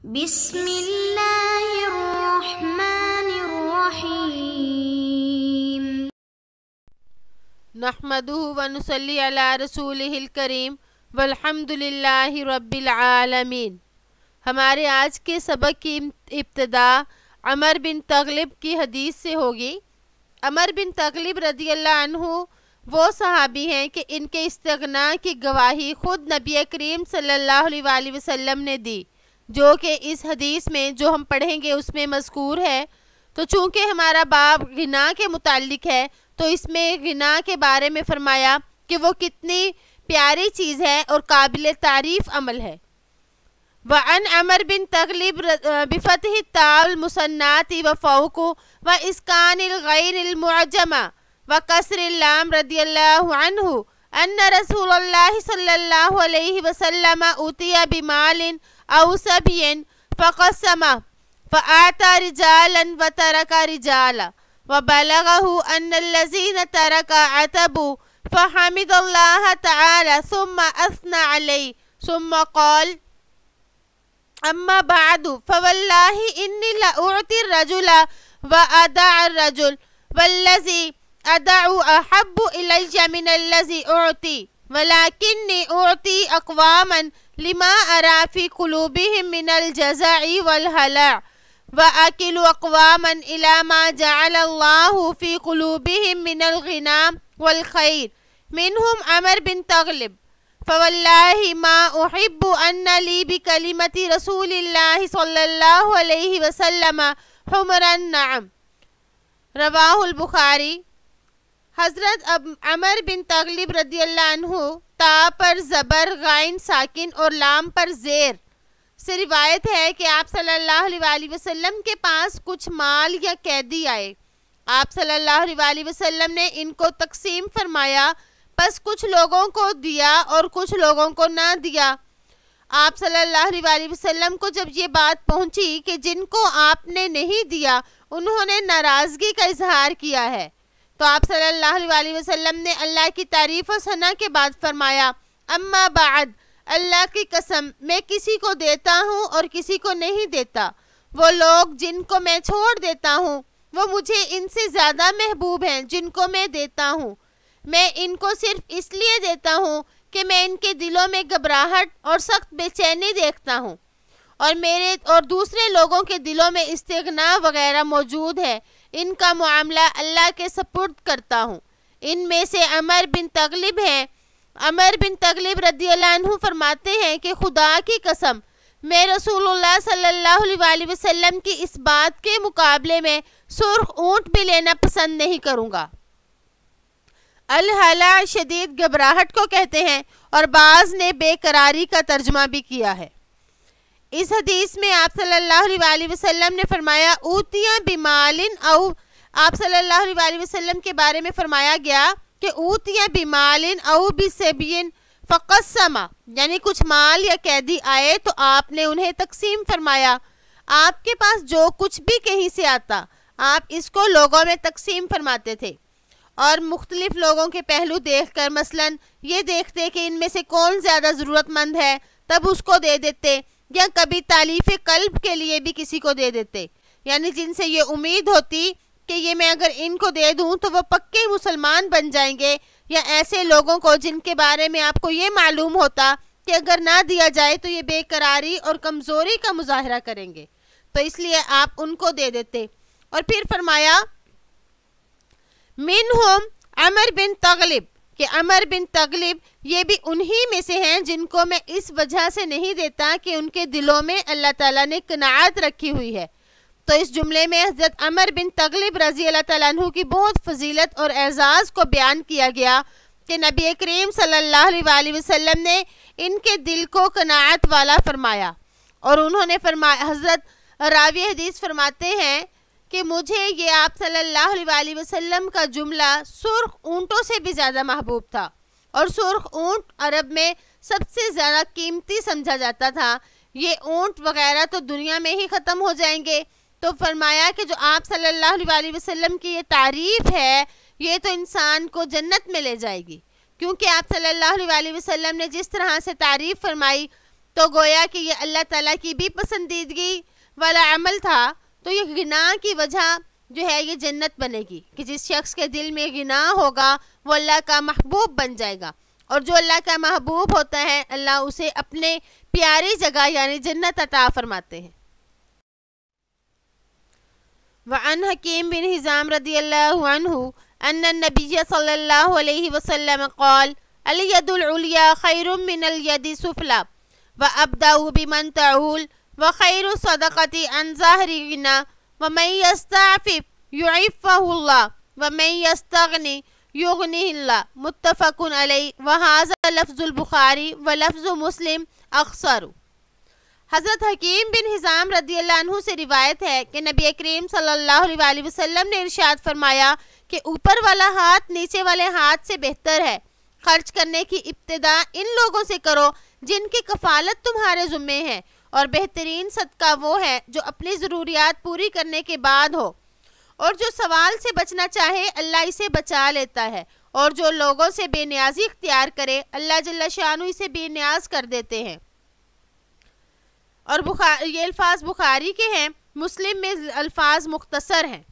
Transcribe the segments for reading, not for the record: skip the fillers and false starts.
بسم اللہ الرحمن الرحیم نحمدہ ونصلی علی رسولہ الکریم والحمد للہ رب العالمین۔ ہمارے آج کے سبق کی ابتدا عمر بن تغلب کی حدیث سے ہوگی۔ عمر بن تغلب رضی اللہ عنہ وہ صحابی ہیں کہ ان کے استغنا کی گواہی خود نبی کریم صلی اللہ علیہ وسلم نے دی، جو کہ اس حدیث میں جو ہم پڑھیں گے اس میں مذکور ہے۔ تو چونکہ ہمارا باب غنا کے متعلق ہے تو اس میں غنا کے بارے میں فرمایا کہ وہ کتنی پیاری چیز ہے اور قابل تعریف عمل ہے۔ وعن عمر بن تغلب بفتح التاء المثنات وفوق واسکان الغین المعجمہ وکسر اللام رضی اللہ عنہ ان رسول اللہ صلی اللہ علیہ وسلم اوتی بمال او سبی فقسمہ فاعطى رجالا وترك رجالا وبلغه ان الذين ترك عتبوا فحمد الله تعالى ثم اثنى عليه ثم قال اما بعد فوالله اني لاعطي الرجل وادع الرجل والذي ادع احب الي من الذي اعطي ولكني اعطي اقواما لما ارى في قلوبهم من الجزع والهلع وأكل أقواما إلى ما جعل الله في قلوبهم من الغنى والخير منهم عمر بن تغلب فوالله ما أحب أن لي بكلمة رسول الله صلى الله عليه وسلم حمر النعم۔ رواہ البخاری۔ حضرت عمر بن تغلب رضی اللہ عنہ تا پر زبر، غائن ساکن اور لام پر زیر سے روایت ہے کہ آپ صلی اللہ علیہ وسلم کے پاس کچھ مال یا قیدی آئے۔ آپ صلی اللہ علیہ وسلم نے ان کو تقسیم فرمایا، پس کچھ لوگوں کو دیا اور کچھ لوگوں کو نہ دیا۔ آپ صلی اللہ علیہ وسلم کو جب یہ بات پہنچی کہ جن کو آپ نے نہیں دیا انہوں نے ناراضگی کا اظہار کیا ہے، تو آپ صلی اللہ علیہ وسلم نے اللہ کی تعریف و ثنا کے بعد فرمایا اما بعد، اللہ کی قسم میں کسی کو دیتا ہوں اور کسی کو نہیں دیتا۔ وہ لوگ جن کو میں چھوڑ دیتا ہوں وہ مجھے ان سے زیادہ محبوب ہیں جن کو میں دیتا ہوں۔ میں ان کو صرف اس لیے دیتا ہوں کہ میں ان کے دلوں میں گھبراہٹ اور سخت بے چینی دیکھتا ہوں، اور میرے اور دوسرے لوگوں کے دلوں میں استغنا وغیرہ موجود ہے، ان کا معاملہ اللہ کے سپرد کرتا ہوں۔ ان میں سے عمر بن تغلب ہیں۔ عمر بن تغلب رضی اللہ عنہ فرماتے ہیں کہ خدا کی قسم میں رسول اللہ صلی اللہ علیہ وسلم کی اس بات کے مقابلے میں سرخ اونٹ بھی لینا پسند نہیں کروں گا۔ الحلع شدید گھبراہٹ کو کہتے ہیں اور بعض نے بے قراری کا ترجمہ بھی کیا ہے۔ اس حدیث میں آپ صلی اللہ علیہ وسلم نے فرمایا اوتیاں بمال او، آپ صلی اللہ علیہ وسلم کے بارے میں فرمایا گیا کہ اوتیاں بمال او بسبین فقسمہ، یعنی کچھ مال یا قیدی آئے تو آپ نے انہیں تقسیم فرمایا۔ آپ کے پاس جو کچھ بھی کہیں سے آتا آپ اس کو لوگوں میں تقسیم فرماتے تھے، اور مختلف لوگوں کے پہلو دیکھ کر مثلا یہ دیکھتے کہ ان میں سے کون زیادہ ضرورت مند ہے تب اس کو دے دیتے، یا کبھی تالیف قلب کے لیے بھی کسی کو دے دیتے، یعنی جن سے یہ امید ہوتی کہ یہ میں اگر ان کو دے دوں تو وہ پکے مسلمان بن جائیں گے، یا ایسے لوگوں کو جن کے بارے میں آپ کو یہ معلوم ہوتا کہ اگر نہ دیا جائے تو یہ بے قراری اور کمزوری کا مظاہرہ کریں گے، تو اس لیے آپ ان کو دے دیتے۔ اور پھر فرمایا منہم عمر بن تغلب، کہ عمر بن تغلب یہ بھی انہی میں سے ہیں جن کو میں اس وجہ سے نہیں دیتا کہ ان کے دلوں میں اللہ تعالیٰ نے قناعت رکھی ہوئی ہے۔ تو اس جملے میں حضرت عمر بن تغلب رضی اللہ تعالیٰ عنہ کی بہت فضیلت اور اعزاز کو بیان کیا گیا کہ نبی کریم صلی اللہ علیہ وسلم نے ان کے دل کو قناعت والا فرمایا، اور انہوں نے فرمایا، حضرت راوی حدیث فرماتے ہیں کہ مجھے یہ آپ صلی اللہ علیہ وسلم کا جملہ سرخ اونٹوں سے بھی زیادہ محبوب تھا، اور سرخ اونٹ عرب میں سب سے زیادہ قیمتی سمجھا جاتا تھا۔ یہ اونٹ وغیرہ تو دنیا میں ہی ختم ہو جائیں گے، تو فرمایا کہ جو آپ صلی اللہ علیہ وسلم کی یہ تعریف ہے یہ تو انسان کو جنت میں لے جائے گی، کیونکہ آپ صلی اللہ علیہ وسلم نے جس طرح سے تعریف فرمائی تو گویا کہ یہ اللہ تعالیٰ کی بھی پسندیدگی والا عمل تھا. تو یہ غنا کی وجہ جو ہے یہ جنت بنے گی کہ جس شخص کے دل میں غنا ہوگا وہ اللہ کا محبوب بن جائے گا، اور جو اللہ کا محبوب ہوتا ہے اللہ اسے اپنے پیاری جگہ یعنی جنت عطا فرماتے ہیں. وعن حکیم بن حزام رضی اللہ عنہ ان النبی صلی اللہ علیہ وسلم قال الید العلیٰ خیر من الید السفلی وابدأ بمن تعول وخیر الصدقۃ عن ظاہر غنا ومن یستعفف یعفہ اللہ ومن یستغنی یغنیہ اللہ. متفق علیہ وہذا لفظ البخاری ولفظ مسلم اخصر. حضرت حکیم بن حزام رضی اللہ عنہ سے روایت ہے کہ نبی کریم صلی اللہ علیہ وسلم نے ارشاد فرمایا کہ اوپر والا ہاتھ نیچے والے ہاتھ سے بہتر ہے. خرچ کرنے کی ابتدا ان لوگوں سے کرو جن کی کفالت تمہارے ذمے ہے، اور بہترین صدقہ وہ ہے جو اپنی ضروریات پوری کرنے کے بعد ہو، اور جو سوال سے بچنا چاہے اللہ اسے بچا لیتا ہے، اور جو لوگوں سے بے نیازی اختیار کرے اللہ جل شانہ اسے بے نیاز کر دیتے ہیں. اور یہ الفاظ بخاری کے ہیں، مسلم میں الفاظ مختصر ہیں.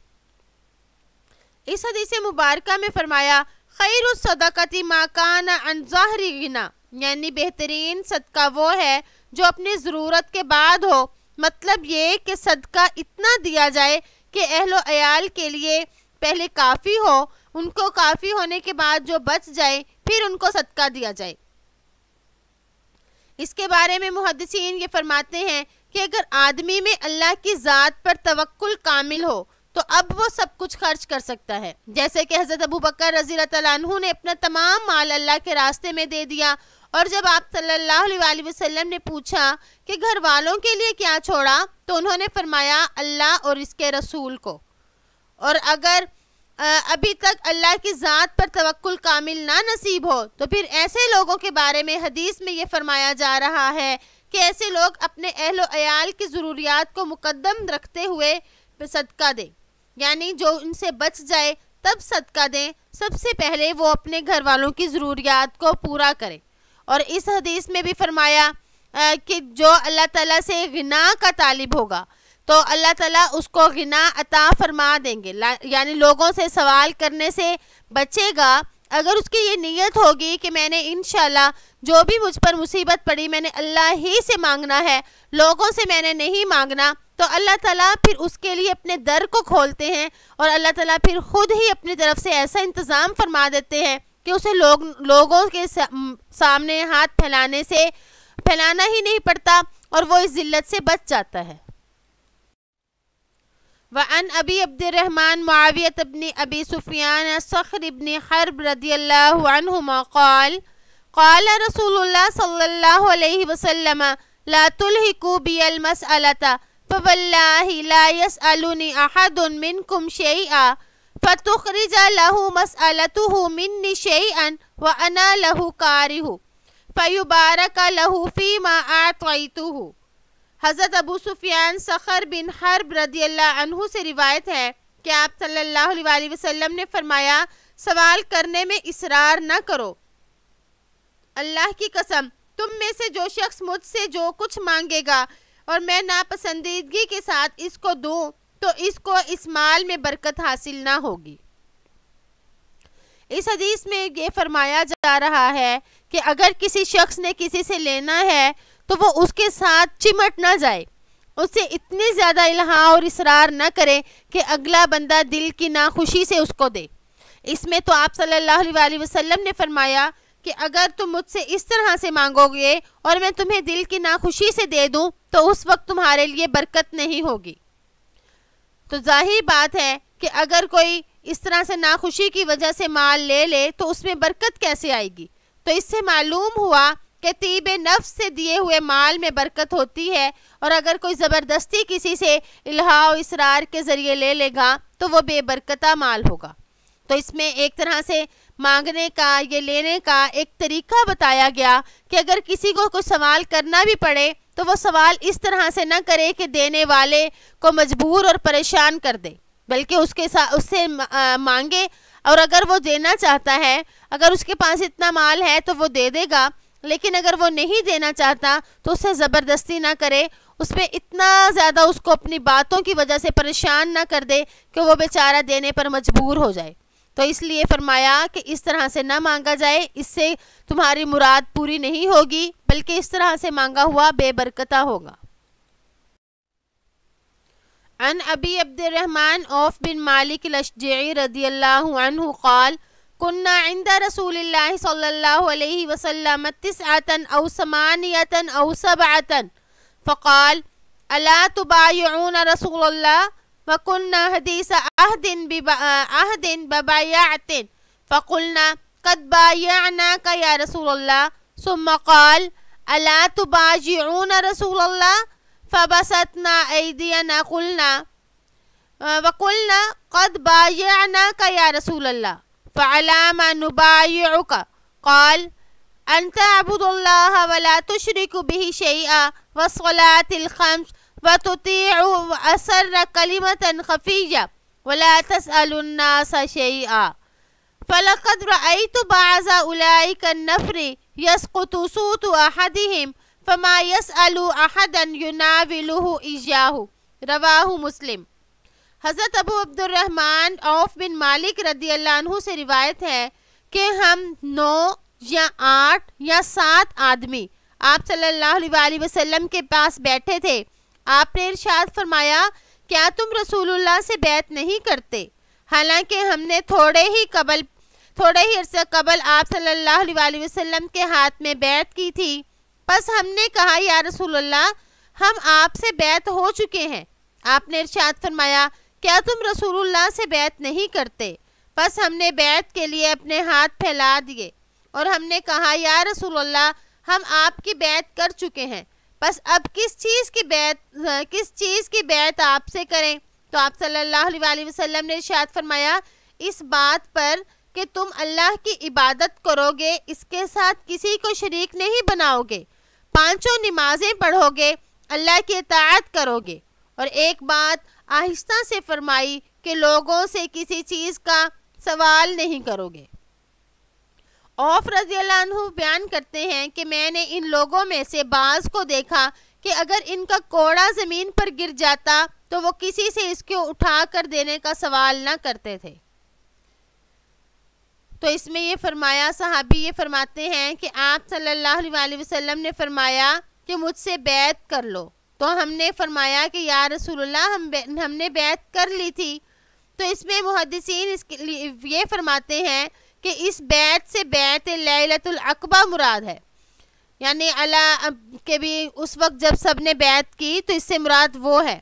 اس حدیث مبارکہ میں فرمایا خیر الصدقۃ ما کان عن ظاہر غنا، یعنی بہترین صدقہ وہ ہے جو اپنی ضرورت کے بعد ہو. مطلب یہ کہ صدقہ اتنا دیا جائے کہ اہل و عیال کے لیے پہلے کافی ہو، ان کو کافی ہونے کے بعد جو بچ جائے پھر ان کو صدقہ دیا جائے. اس کے بارے میں محدثین یہ فرماتے ہیں کہ اگر آدمی میں اللہ کی ذات پر توکل کامل ہو تو اب وہ سب کچھ خرچ کر سکتا ہے. جیسے کہ حضرت ابو بکر رضی اللہ عنہ نے اپنا تمام مال اللہ کے راستے میں دے دیا، اور جب آپ صلی اللہ علیہ وسلم نے پوچھا کہ گھر والوں کے لیے کیا چھوڑا تو انہوں نے فرمایا اللہ اور اس کے رسول کو. اور اگر ابھی تک اللہ کی ذات پر توکل کامل نہ نصیب ہو تو پھر ایسے لوگوں کے بارے میں حدیث میں یہ فرمایا جا رہا ہے کہ ایسے لوگ اپنے اہل و عیال کی ضروریات کو مقدم رکھتے ہوئے صدقہ دیں، یعنی جو ان سے بچ جائے تب صدقہ دیں. سب سے پہلے وہ اپنے گھر والوں کی ضروریات کو پورا کریں. اور اس حدیث میں بھی فرمایا کہ جو اللہ تعالیٰ سے غنا کا طالب ہوگا تو اللہ تعالیٰ اس کو غنا عطا فرما دیں گے، یعنی لوگوں سے سوال کرنے سے بچے گا. اگر اس کی یہ نیت ہوگی کہ میں نے انشاءاللہ جو بھی مجھ پر مصیبت پڑی میں نے اللہ ہی سے مانگنا ہے، لوگوں سے میں نے نہیں مانگنا، تو اللہ تعالیٰ پھر اس کے لیے اپنے در کو کھولتے ہیں، اور اللہ تعالیٰ پھر خود ہی اپنی طرف سے ایسا انتظام فرما دیتے ہیں کہ اسے لوگوں کے سامنے ہاتھ پھیلانا ہی نہیں پڑتا، اور وہ اس ذلت سے بچ جاتا ہے. وعن ابی عبد الرحمن معاویہ بن ابی سفیان صخر بن حرب رضی اللہ عنہما قال قال رسول اللہ صلی اللہ علیہ وسلم لا تلحقوا بی المسألة فواللہ لا يسألنی احد منکم شیئا فتخرج له مسألته منی شیئا وانا له کارہ فیبارک له فیما اعطیتہ. حضرت ابو سفیان صخر بن حرب رضی اللہ عنہ سے روایت ہے کہ آپ صلی اللہ علیہ وسلم نے فرمایا سوال کرنے میں اصرار نہ کرو. اللہ کی قسم تم میں سے جو شخص مجھ سے جو کچھ مانگے گا اور میں ناپسندیدگی کے ساتھ اس کو دوں تو اس کو اس مال میں برکت حاصل نہ ہوگی. اس حدیث میں یہ فرمایا جا رہا ہے کہ اگر کسی شخص نے کسی سے لینا ہے تو وہ اس کے ساتھ چمٹ نہ جائے، اس سے اتنی زیادہ الہا اور اصرار نہ کرے کہ اگلا بندہ دل کی ناخوشی سے اس کو دے. اس میں تو آپ صلی اللہ علیہ وسلم نے فرمایا کہ اگر تم مجھ سے اس طرح سے مانگو گے اور میں تمہیں دل کی ناخوشی سے دے دوں تو اس وقت تمہارے لیے برکت نہیں ہوگی. تو ظاہر بات ہے کہ اگر کوئی اس طرح سے ناخوشی کی وجہ سے مال لے لے تو اس میں برکت کیسے آئے گی. تو اس سے معلوم ہوا کہ طیب نفس سے دیے ہوئے مال میں برکت ہوتی ہے، اور اگر کوئی زبردستی کسی سے الہا و اصرار کے ذریعے لے لے گا تو وہ بے برکتہ مال ہوگا. تو اس میں ایک طرح سے مانگنے کا یہ لینے کا ایک طریقہ بتایا گیا کہ اگر کسی کو کوئی سوال کرنا بھی پڑے تو وہ سوال اس طرح سے نہ کرے کہ دینے والے کو مجبور اور پریشان کر دے، بلکہ اس سے مانگے، اور اگر وہ دینا چاہتا ہے، اگر اس کے پاس اتنا مال ہے تو وہ دے دے گا، لیکن اگر وہ نہیں دینا چاہتا تو اسے زبردستی نہ کرے، اس پہ اتنا زیادہ اس کو اپنی باتوں کی وجہ سے پریشان نہ کر دے کہ وہ بیچارہ دینے پر مجبور ہو جائے۔ تو اس لیے فرمایا کہ اس طرح سے نہ مانگا جائے، اس سے تمہاری مراد پوری نہیں ہوگی، بلکہ اس طرح سے مانگا ہوا بے برکتہ ہوگا۔ عن ابی عبد الرحمن عوف بن مالک الاشجعی رضی اللہ عنہ قال كنا عند رسول الله صلى الله عليه وسلم 9 أو 8 أو 7 فقال ألا تبايعون رسول الله وكنا حديث عهد ببيعة فقلنا قد بايعناك يا رسول الله ثم قال ألا تبايعون رسول الله فبسطنا أيدينا وقلنا قد بايعناك يا رسول الله فعلى ما نبايعك قال أن تعبد الله ولا تشرك به شيئا والصلاة الخمس وتطيع أسر كلمة خفية ولا تسأل الناس شيئا فلقد رأيت بعض أولئك النفر يسقط صوت أحدهم فما يسأل أحدا يناوله إياه رواہ مسلم۔ حضرت ابو عبد الرحمن عوف بن مالک رضی اللہ عنہ سے روایت ہے کہ ہم 9 یا 8 یا 7 آدمی آپ صلی اللہ علیہ وسلم کے پاس بیٹھے تھے۔ آپ نے ارشاد فرمایا کیا تم رسول اللہ سے بیعت نہیں کرتے؟ حالانکہ ہم نے تھوڑے ہی عرصے قبل آپ صلی اللہ علیہ وسلم کے ہاتھ میں بیعت کی تھی۔ پس ہم نے کہا یا رسول اللہ ہم آپ سے بیعت ہو چکے ہیں۔ آپ نے ارشاد فرمایا کیا تم رسول اللہ سے بیعت نہیں کرتے؟ پس ہم نے بیعت کے لیے اپنے ہاتھ پھیلا دیے اور ہم نے کہا یا رسول اللہ ہم آپ کی بیعت کر چکے ہیں، پس اب کس چیز کی بیعت آپ سے کریں؟ تو آپ صلی اللہ علیہ وسلم نے ارشاد فرمایا اس بات پر کہ تم اللہ کی عبادت کرو گے، اس کے ساتھ کسی کو شریک نہیں بناؤ گے، 5 نمازیں پڑھو گے، اللہ کی اطاعت کرو گے، اور ایک بات آہستہ سے فرمائی کہ لوگوں سے کسی چیز کا سوال نہیں کرو گے۔ عوف رضی اللہ عنہ بیان کرتے ہیں کہ میں نے ان لوگوں میں سے بعض کو دیکھا کہ اگر ان کا کوڑا زمین پر گر جاتا تو وہ کسی سے اس کو اٹھا کر دینے کا سوال نہ کرتے تھے۔ تو اس میں یہ فرمایا، صحابی یہ فرماتے ہیں کہ آپ صلی اللہ علیہ وسلم نے فرمایا کہ مجھ سے بیعت کر لو، تو ہم نے فرمایا کہ یا رسول اللہ ہم نے بیعت کر لی تھی۔ تو اس میں محدثین یہ فرماتے ہیں کہ اس بیعت سے بیعت لیلۃ العقبہ مراد ہے، یعنی اللہ کے بھی اس وقت جب سب نے بیعت کی تو اس سے مراد وہ ہے۔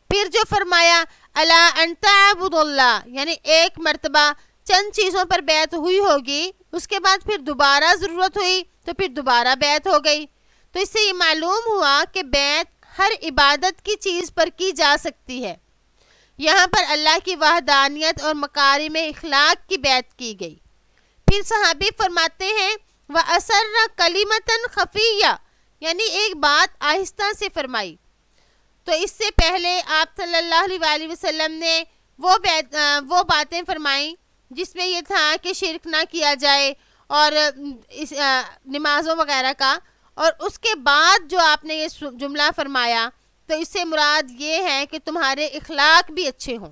پھر جو فرمایا الا ان تعبد اللہ، یعنی ایک مرتبہ چند چیزوں پر بیعت ہوئی ہوگی، اس کے بعد پھر دوبارہ ضرورت ہوئی تو پھر دوبارہ بیعت ہو گئی۔ تو اس سے یہ معلوم ہوا کہ بیعت ہر عبادت کی چیز پر کی جا سکتی ہے۔ یہاں پر اللہ کی وحدانیت اور مکارم اخلاق کی بیعت کی گئی۔ پھر صحابی فرماتے ہیں وَأَسَرَّ كَلِمَةً خَفِيَّةً، یعنی ایک بات آہستہ سے فرمائی۔ تو اس سے پہلے آپ صلی اللہ علیہ وسلم نے وہ باتیں فرمائیں جس میں یہ تھا کہ شرک نہ کیا جائے اور نمازوں وغیرہ کا، اور اس کے بعد جو آپ نے یہ جملہ فرمایا تو اس سے مراد یہ ہے کہ تمہارے اخلاق بھی اچھے ہوں۔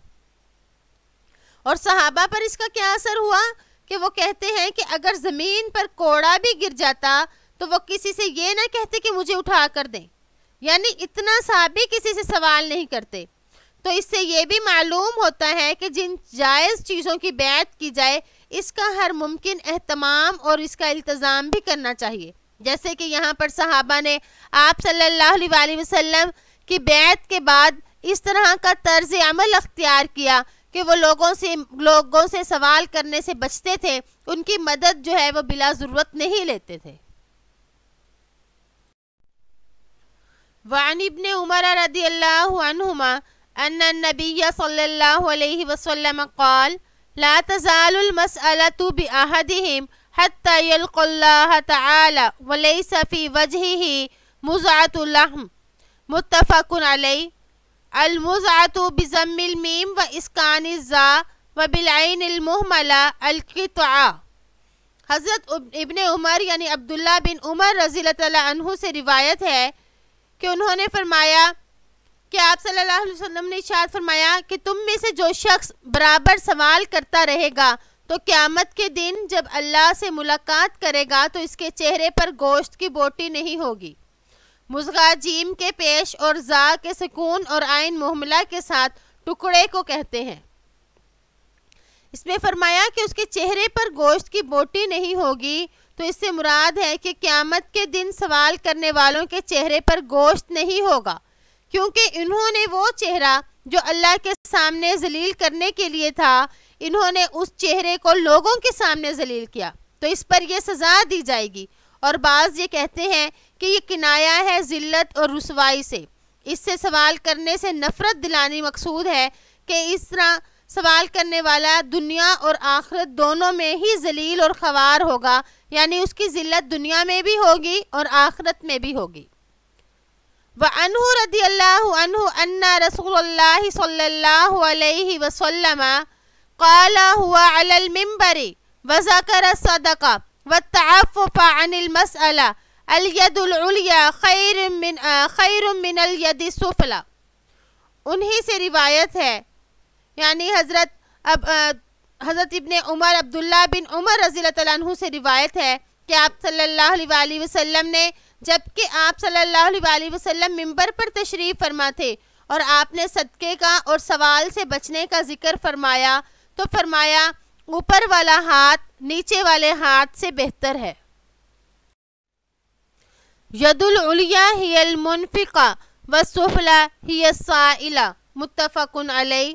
اور صحابہ پر اس کا کیا اثر ہوا کہ وہ کہتے ہیں کہ اگر زمین پر کوڑا بھی گر جاتا تو وہ کسی سے یہ نہ کہتے کہ مجھے اٹھا کر دیں، یعنی اتنا صحابی کسی سے سوال نہیں کرتے۔ تو اس سے یہ بھی معلوم ہوتا ہے کہ جن جائز چیزوں کی بیعت کی جائے اس کا ہر ممکن اہتمام اور اس کا التزام بھی کرنا چاہیے، جیسے کہ یہاں پر صحابہ نے آپ صلی اللہ علیہ وسلم کی بیعت کے بعد اس طرح کا طرز عمل اختیار کیا کہ وہ لوگوں سے سوال کرنے سے بچتے تھے، ان کی مدد جو ہے وہ بلا ضرورت نہیں لیتے تھے۔ وعن ابن عمر رضی اللہ عنہما ان النبی صلی اللہ علیہ وسلم قال لا تزال المسألة بأحدهم حتى يلقى الله تعالى وليس في وجهه مزعة لحم متفق علیہ۔ المزعة بضم المیم و اسکان الزا و بالعین المہملہ القطع۔ حضرت ابن عمر یعنی عبداللہ بن عمر رضی اللہ تعالیٰ عنہ سے روایت ہے کہ انہوں نے فرمایا کہ آپ صلی اللہ علیہ وسلم نے ارشاد فرمایا کہ تم میں سے جو شخص برابر سوال کرتا رہے گا تو قیامت کے دن جب اللہ سے ملاقات کرے گا تو اس کے چہرے پر گوشت کی بوٹی نہیں ہوگی۔ مضغہ جیم کے پیش اور زا کے سکون اور عین محملہ کے ساتھ ٹکڑے کو کہتے ہیں۔ اس میں فرمایا کہ اس کے چہرے پر گوشت کی بوٹی نہیں ہوگی، تو اس سے مراد ہے کہ قیامت کے دن سوال کرنے والوں کے چہرے پر گوشت نہیں ہوگا، کیونکہ انہوں نے وہ چہرہ جو اللہ کے سامنے ذلیل کرنے کے لیے تھا، انہوں نے اس چہرے کو لوگوں کے سامنے ذلیل کیا، تو اس پر یہ سزا دی جائے گی۔ اور بعض یہ کہتے ہیں کہ یہ کنایا ہے ذلت اور رسوائی سے، اس سے سوال کرنے سے نفرت دلانی مقصود ہے کہ اس طرح سوال کرنے والا دنیا اور آخرت دونوں میں ہی ذلیل اور خوار ہوگا، یعنی اس کی ذلت دنیا میں بھی ہوگی اور آخرت میں بھی ہوگی۔ وعنہ رضی اللہ عنہ ان رسول اللہ صلی اللہ علیہ وسلم قال هو على المنبر وذكر الصدقة والتعفف عن المسألة اليد العليا خير من اليد السفلى۔ انہی سے روایت ہے، یعنی حضرت ابن عمر عبداللہ بن عمر رضی اللہ تعالیٰ عنہ سے روایت ہے کہ آپ صلی اللہ علیہ وسلم نے، جبکہ آپ صلی اللہ علیہ وسلم منبر پر تشریف فرما تھے اور آپ نے صدقے کا اور سوال سے بچنے کا ذکر فرمایا تو فرمایا اوپر والا ہاتھ نیچے والے ہاتھ سے بہتر ہے۔ ید العلیٰ ہی المنفقہ والسفلی ہی السائلہ، متفق علیہ۔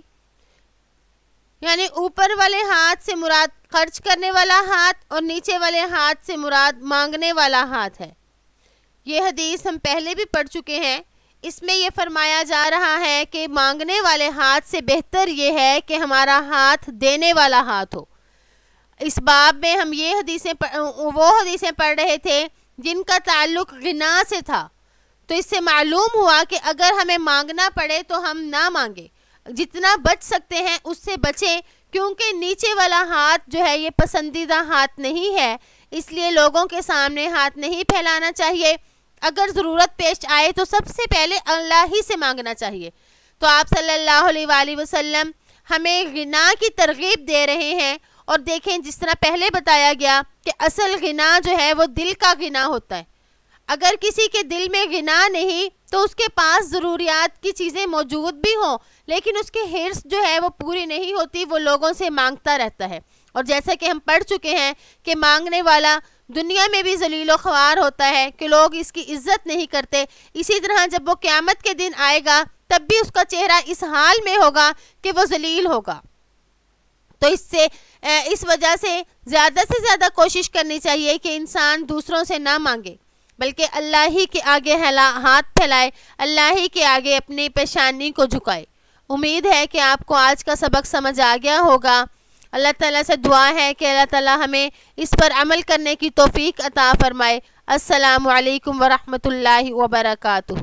یعنی اوپر والے ہاتھ سے مراد خرچ کرنے والا ہاتھ اور نیچے والے ہاتھ سے مراد مانگنے والا ہاتھ ہے۔ یہ حدیث ہم پہلے بھی پڑھ چکے ہیں۔ اس میں یہ فرمایا جا رہا ہے کہ مانگنے والے ہاتھ سے بہتر یہ ہے کہ ہمارا ہاتھ دینے والا ہاتھ ہو۔ اس باب میں ہم وہ حدیثیں پڑھ رہے تھے جن کا تعلق غنا سے تھا، تو اس سے معلوم ہوا کہ اگر ہمیں مانگنا پڑے تو ہم نہ مانگیں، جتنا بچ سکتے ہیں اس سے بچیں، کیونکہ نیچے والا ہاتھ جو ہے یہ پسندیدہ ہاتھ نہیں ہے، اس لیے لوگوں کے سامنے ہاتھ نہیں پھیلانا چاہیے۔ اگر ضرورت پیش آئے تو سب سے پہلے اللہ ہی سے مانگنا چاہیے۔ تو آپ صلی اللہ علیہ وآلہ وسلم ہمیں غنا کی ترغیب دے رہے ہیں، اور دیکھیں جس طرح پہلے بتایا گیا کہ اصل غنا جو ہے وہ دل کا غنا ہوتا ہے۔ اگر کسی کے دل میں غنا نہیں تو اس کے پاس ضروریات کی چیزیں موجود بھی ہوں لیکن اس کی حرص جو ہے وہ پوری نہیں ہوتی، وہ لوگوں سے مانگتا رہتا ہے۔ اور جیسا کہ ہم پڑھ چکے ہیں کہ مانگنے والا دنیا میں بھی ذلیل و خوار ہوتا ہے کہ لوگ اس کی عزت نہیں کرتے، اسی طرح جب وہ قیامت کے دن آئے گا تب بھی اس کا چہرہ اس حال میں ہوگا کہ وہ ذلیل ہوگا۔ تو اس وجہ سے زیادہ کوشش کرنی چاہیے کہ انسان دوسروں سے نہ مانگے، بلکہ اللہ ہی کے آگے ہاتھ پھیلائے، اللہ ہی کے آگے اپنی پیشانی کو جھکائے۔ امید ہے کہ آپ کو آج کا سبق سمجھ آ گیا ہوگا۔ اللہ تعالیٰ سے دعا ہے کہ اللہ تعالیٰ ہمیں اس پر عمل کرنے کی توفیق عطا فرمائے۔ السلام علیکم ورحمۃ اللہ وبرکاتہ۔